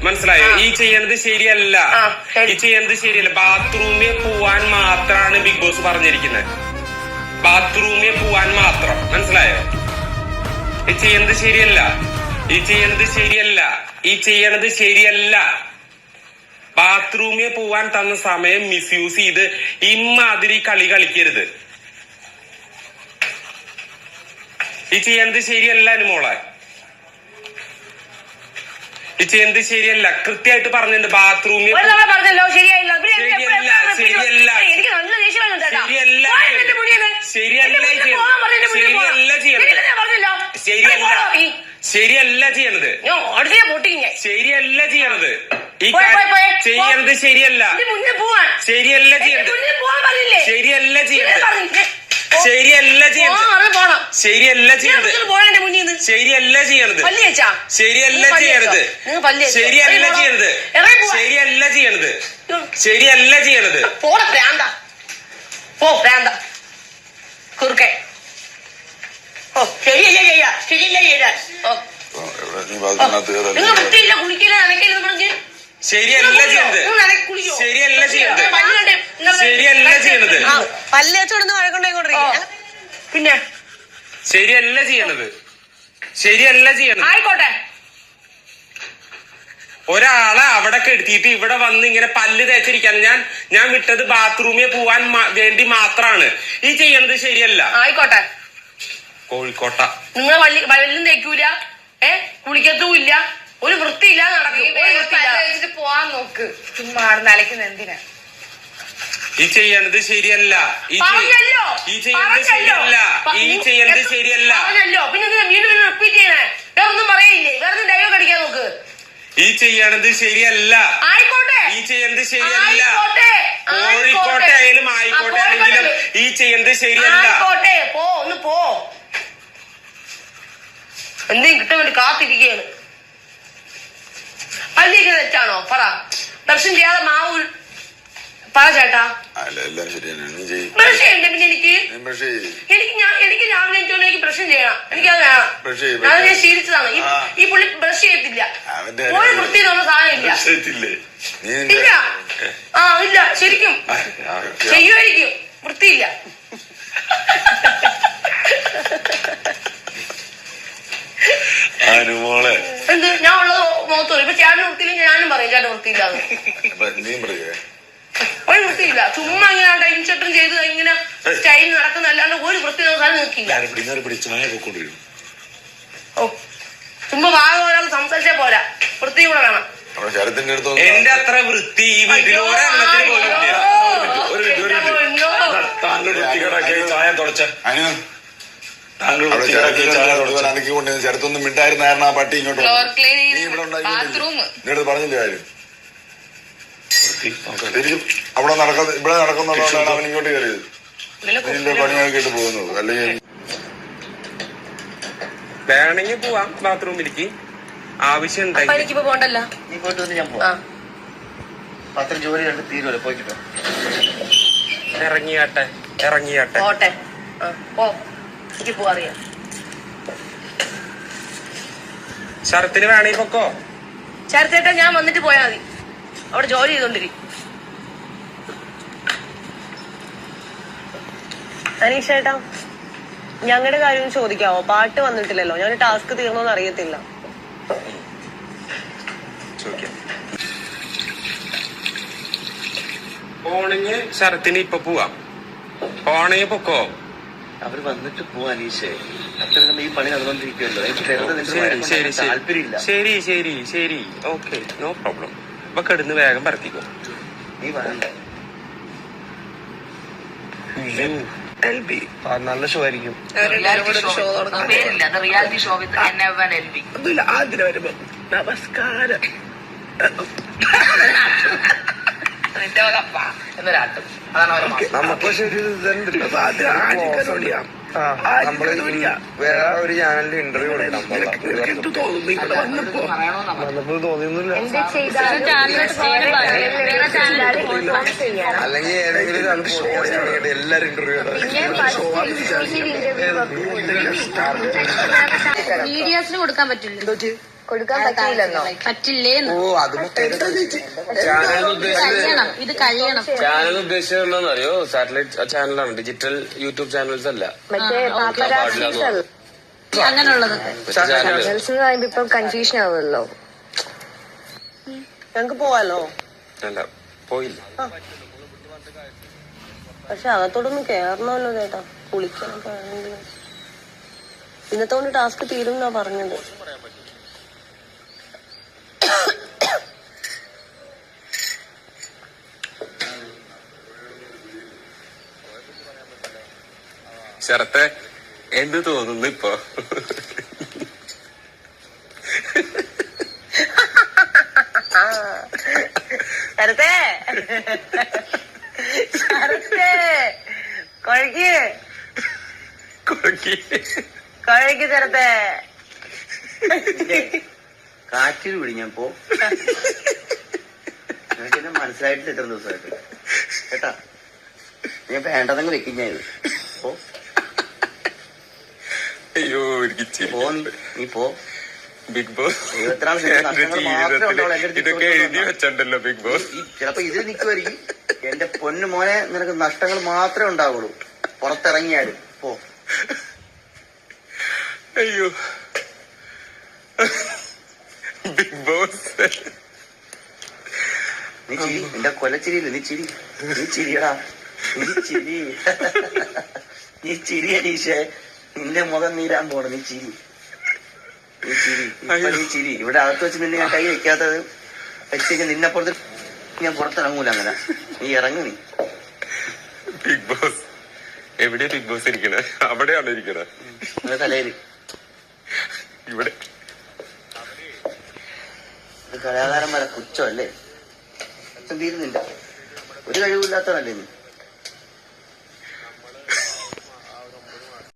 മനസ്സിലായോ? ഈ ചെയ്യണത് ശരിയല്ല, ഈ ചെയ്യണത് ശരിയല്ല. ബാത്റൂമിൽ പോവാൻ മാത്രമാണ് ബിഗ് ബോസ് പറഞ്ഞിരിക്കുന്നത്. ബാത്റൂമിൽ പോവാൻ മാത്രം. മനസ്സിലായോ? ഈ ചെയ്യണത് ശരിയല്ല, ഈ ചെയ്യണത് ശരിയല്ല, ഈ ചെയ്യണത് ശരിയല്ല. ബാത്റൂമിൽ പോവാൻ തന്ന സമയം മിസ്യൂസ് ചെയ്ത് ഇമ്മാതിരി കളി കളിക്കരുത്. ഈ ചെയ്യണത് ശരിയല്ല മോളെ, ഈ ചെയ്യുന്നത് ശരിയല്ല. കൃത്യമായിട്ട് പറഞ്ഞിട്ടുണ്ട്. ബാത്റൂമിൽ പറഞ്ഞല്ലോ ശരിയല്ല, ശരിയല്ല, ശരിയല്ല, ശരിയല്ല, ശരിയല്ല ചെയ്യണത്, ശരിയല്ല, ശരിയല്ല ചെയ്യണത്, ശരിയല്ല ചെയ്യണത്. ഈ ചെയ്യണത് ശരിയല്ല, ശരിയല്ല ചെയ്യണത്, ശരിയല്ല ചെയ്യണത്, ശരിയല്ല ചെയ്യണത്, ശരിയല്ല ചെയ്യണത്, ശരിയല്ല ചെയ്യണത്, ശരിയല്ല ചെയ്യണത്, ശരിയല്ല ചെയ്യണത്, ശരിയല്ല ചെയ്യണത്, ശരിയല്ല ചെയ്യണത്. കുറുക്കെ ശരിയല്ല ചെയ്യ, ശരിയല്ല ചെയ്ത വൃത്തിയില്ല, കുളിക്കില്ല, നനയ്ക്കരുത് പറഞ്ഞ് ശരിയല്ല ചെയ്യണത്, ശരിയല്ല ചെയ്യണത്, ശരിയല്ല ചെയ്യണത്, പല്ലേച്ചോടൊന്ന് വഴക്കുണ്ടായിക്കൊണ്ടിരിക്കുക. പിന്നെ ശരിയല്ല ചെയ്യണത്, ശരിയല്ല ചെയ്യണത്. ആയിക്കോട്ടെ, ഒരാളെ അവിടെ കെടുത്തിയിട്ട് ഇവിടെ വന്ന് ഇങ്ങനെ പല്ല് തേച്ചിരിക്കാൻ ഞാൻ വിട്ടത് ബാത്റൂമിൽ പോവാൻ വേണ്ടി മാത്രാണ്. ഈ ചെയ്യണത് ശരിയല്ല. ആയിക്കോട്ടെ, കോഴിക്കോട്ട നിങ്ങൾ വല്ലും തേക്കൂല, കുളിക്കത്തുമില്ല, ഒരു വൃത്തിയില്ല, നടക്കും. പോവാൻ നോക്ക്, ചുമ്മാ നലയ്ക്കുന്ന എന്തിനാ? ഈ ചെയ്യണത് ശരിയല്ല, ഈ ചെയ്യണത് ശരിയല്ല, ഈ ചെയ്യണത് ശരിയല്ല. പിന്നെ വീണ്ടും റിപ്പീറ്റ് ചെയ്യണേ, വേറൊന്നും പറയില്ലേ, വേറെ ഡയലോഗ് അടിക്കാൻ നോക്ക്. ഈ ചെയ്യണത് ശരിയല്ല, ആയിക്കോട്ടെ, ഈ ചെയ്യണത് ശരിയല്ല. കോഴിക്കോട്ടെ ആയാലും ആയിക്കോട്ടെ ആണെങ്കിലും ഈ ചെയ്യണത് ശരിയല്ല. ആയിക്കോട്ടെ, പോ, ഒന്ന് പോ. എന്തെങ്കിലും കിട്ടാൻ വേണ്ടി കാത്തിരിക്കുകയാണ്. പള്ളിയൊക്കെ തെറ്റാണോ? പറ. ദർശനം ചെയ്യാതെ മാവ് പറ ചേട്ടാ. ബ്രഷ് ചെയ്യണ്ടേ? പിന്നെ എനിക്ക് രാവിലെ എനിക്ക് ബ്രഷ് ചെയ്യണം, എനിക്കത് വേണം. അത് ഞാൻ ശീലിച്ചതാണ്. ഈ പുള്ളി ബ്രഷ് ചെയ്യത്തില്ല, ഒരു വൃത്തി എന്നുള്ള സാധനം ഇല്ല. ഇല്ല, ഇല്ല, ശരിക്കും ചെയ്യുമായിരിക്കും, വൃത്തിയില്ല. എന്ത് ഞാൻ ഉള്ളത് മുഖത്ത് പറയും. ഇപ്പൊ ചേട്ടൻ വൃത്തിയില്ല, ഞാനും പറയും ചേട്ടൻ വൃത്തിയില്ലാന്ന്. ഒരു വൃത്തിയില്ല, ചുമ്മാ ഇങ്ങനെ ടൈം ഷട്ടറും ചെയ്ത് ഇങ്ങനെ സ്റ്റൈൽ നടക്കുന്നല്ലാണ്ട് ഒരു വൃത്തി നോക്കാൻ നിൽക്കില്ല. ഓ, ചുമ്മാ ഭാഗം ഒരാൾ സംസാരിച്ചാൽ പോരാ, വൃത്തി കൂടെ വേണം. എന്റെ അത്ര വൃത്തി ഈ വീട്ടിൽ ഒരെണ്ണത്തിന് പോലും ഇല്ല. ചെറുത്തൊന്നും മിണ്ടായിരുന്നായിരുന്നു ആ പട്ടി ഇങ്ങോട്ട് എന്നോട് പറഞ്ഞില്ല കാര്യം. അവിടെ ഇവിടെ നടക്കുന്നുള്ളതാണ് അവൻ ഇങ്ങോട്ട് കയറിയത്. ഇതിന്റെ പണിയാക്കിയിട്ട് പോകുന്നത്. അല്ലെങ്കിൽ വേണമെങ്കിൽ പോവാം ബാത്റൂമിലേക്ക്, ആവശ്യം എനിക്കിപ്പോ പോണ്ടല്ലോ. നീ പോയിട്ട് വന്ന് ഞാൻ പോവാം. പത്രം ജോലി കണ്ട് തീരുമല്ലോ, പോയിട്ടോ. ഇറങ്ങിയാട്ടെ, ഇറങ്ങിയാട്ടെ, പോട്ടെ, പോ, എനിക്ക് പോവാറിയാം. ശരത്തിന് വേണമെങ്കിൽ പൊക്കോ. ശരത്തേട്ടാ ഞാൻ വന്നിട്ട് പോയാ മതി, അവിടെ ജോലി ചെയ്തോണ്ടിരിക്കും. അനീഷേട്ടാ, ഞങ്ങളുടെ കാര്യം ചോദിക്കാവോ? പാട്ട് വന്നിട്ടില്ലല്ലോ, ഞാൻ ടാസ്ക് തീർന്നോന്ന് അറിയത്തില്ല. പോണെങ്കിൽ ശരത്തിന് ഇപ്പൊ പോവാം, പോണെങ്കിൽ പൊക്കോ. അവര് വന്നിട്ട് പോവാ അനീഷേ, അത്ര ഈ പണി നടന്നുകൊണ്ടിരിക്കുമല്ലോ. താല്പര്യമില്ല. ശരി ശരി ശരി, ഓക്കെ, നോ പ്രോബ്ലം. അപ്പൊ കിടന്ന് വേഗം പരത്തിക്കോ. നീ വേണ്ട, നല്ല ഷോ ആയിരിക്കും. ആദ്യം വരുമ്പോ നമസ്കാരം എന്നൊരാട്ടം, നമുക്ക് ശരി. നമ്മള് വേറെ ഒരു ചാനലിൽ ഇന്റർവ്യൂ കൊടുക്കണം. തോന്നിയൊന്നുമില്ല. അല്ലെങ്കിൽ ഏതെങ്കിലും രണ്ട് എല്ലാരും ഇന്റർവ്യൂ വീഡിയോസിന് കൊടുക്കാൻ പറ്റില്ല. കൊടുക്കാൻ പറ്റില്ലെന്നോ? പറ്റില്ലേന്ന്. ഓ അത് കഴിയണം, ഇത് കഴിയണം. ചാനൽ ഉദ്ദേശിച്ചത് അറിയോ? സാറ്റലൈറ്റ് ചാനലാണ്, ഡിജിറ്റൽ യൂട്യൂബ് ചാനൽസ് അല്ല. മറ്റേ പാപ്പരാസീസ് അല്ല അങ്ങനെയുള്ളതൊക്കെ. ചാനൽസ് എന്ന് പറയുമ്പോ ഇപ്പൊ കൺഫ്യൂഷൻ ആവുമല്ലോ. ഞങ്ങക്ക് പോവാലോ? അല്ല, പോയില്ല. പക്ഷെ അകത്തോടൊന്നും കേറണമല്ലോ ചേട്ടാ, കുളിക്കാനൊക്കെ ആണെങ്കിൽ. ഇന്നത്തെ കൊണ്ട് ടാസ്ക് തീരും എന്നാ പറഞ്ഞത്. ശരത്തെ എന്ത് തോന്നുന്നു ഇപ്പൊ? ശരത്തേ, ശരത്തേ, കൊഴക്ക് ശരത്തേ. കാറ്റിൽ വിടിഞ്ഞപ്പോ എനിക്കെന്നെ മനസ്സിലായിട്ടില്ല ഇത്ര ദിവസമായിട്ട് കേട്ടാ. ഞാൻ വേണ്ടതെങ്കിൽ വെക്കും ഞാൻ ഇത്. പോ അയ്യോ, എനിക്ക് പോ നീ പോ. ബിഗ് ബോസ് 24 നഷ്ടങ്ങൾ മാത്രമേ ഉണ്ടാവുള്ളൂ. ഇതൊക്കെ എഴുതി വെച്ചിട്ടുണ്ടല്ലോ ബിഗ് ബോസ്. ചിലപ്പോ ഇതിൽ നിൽക്കുമായിരിക്കും. എന്റെ പൊന്നു മോനെ, നിനക്ക് നഷ്ടങ്ങൾ മാത്രമേ ഉണ്ടാവുള്ളൂ പുറത്തിറങ്ങിയാലും. പോ. അയ്യോ, ബിഗ് ബോസ്. നീ ചിരി, നിന്റെ കൊലച്ചിരിയില്ല. നീ ചിരി, നീ ചിരിയടാ, നീ ചിരി, നീ ചിരി അനീഷേ. നിന്റെ മുഖം നീരാൻ പോണം. നീ ചിരി, നീ ചിരി, നീ ചിരി. ഇവിടെ അകത്ത് വെച്ച് നിന്നെ ഞാൻ കൈ വെക്കാത്തത് വെച്ച് നിന്നെ പുറത്ത് ഞാൻ പുറത്തിറങ്ങൂല. അങ്ങനെ നീ ഇറങ്ങു. നീ ബിഗ് ബോസ് എവിടെയാ ബിഗ് ബോസ് ഇരിക്കണേ? അവിടെയാണ് ഇരിക്കണേ, തലയില്. ഇവിടെ കലാകാരന്മാരെ പുച്ഛമല്ലേ? അച്ഛൻ തീരുന്നില്ല. ഒരു കഴിവില്ലാത്തവനല്ലേ നീ?